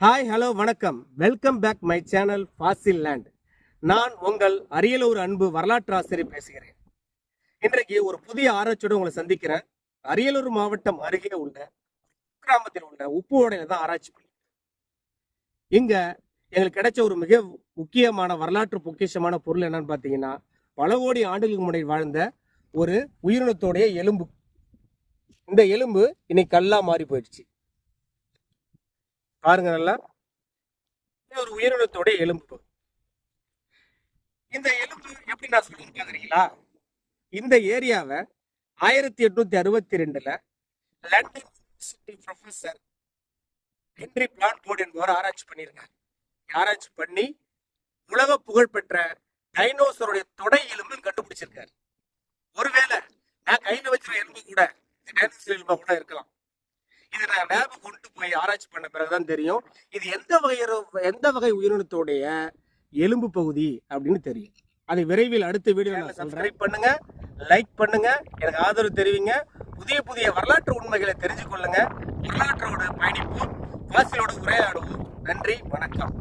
Hi hello வணக்கம், welcome back my channel fossil land. நான் உங்கள் அரியலூர் அன்பு வரலாற்று ஆசிரியர் பேசுகிறேன். இன்றைக்கு ஒரு புதிய ஆராய்ச்சியோடு உங்களை சந்திக்கிறேன். அரியலூர் மாவட்டம் அருகே உள்ள கிராமத்தில் உள்ள உப்பு ஓடையில தான் ஆராய்ச்சி பண்ணி இங்க எங்களுக்கு கிடைச்ச ஒரு மிக முக்கியமான வரலாற்று பொக்கிஷமான பொருள் என்னன்னு பார்த்தீங்கன்னா, பல கோடி ஆண்டுகளுக்கு முன்னாடி வாழ்ந்த ஒரு உயிரினத்தோடைய எலும்பு. இந்த எலும்பு இன்னைக்கு கல்லா மாறி போயிடுச்சு. பாருங்க, நல்லா ஒரு உயிரினத்தோட எலும்பு. இந்த எலும்பு எப்படி நான் சொல்லி பாக்குறீங்களா? இந்த ஏரியாவை 1862 லண்டன் யூனிவர்சிட்டி ப்ரொஃபசர் ஹென்றி பிளான்போர்ட் என்பவர் ஆராய்ச்சி பண்ணியிருக்காரு. ஆராய்ச்சி பண்ணி உலக புகழ்பெற்ற டைனோசருடைய தொடை எலும்பு கண்டுபிடிச்சிருக்காரு. ஒருவேளை நான் கையில வச்சிருக்க எலும்பு கூட டைனோசர் எலும்பா கூட இருக்கலாம். இதை நான் லேபு கொண்டு போய் ஆராய்ச்சி பண்ண பிறகுதான் தெரியும் இது எந்த வகை உயிரினத்தோடைய எலும்பு பகுதி அப்படின்னு தெரியும். அதை விரைவில் அடுத்த வீடியோ சப்ஸ்கிரைப் பண்ணுங்க, லைக் பண்ணுங்க, எனக்கு ஆதரவு தெரிவிங்க. புதிய புதிய வரலாற்று உண்மைகளை தெரிஞ்சு கொள்ளுங்க. வரலாற்றோட பயணிப்போம், வாசிலோட உரையாடுவோம். நன்றி, வணக்கம்.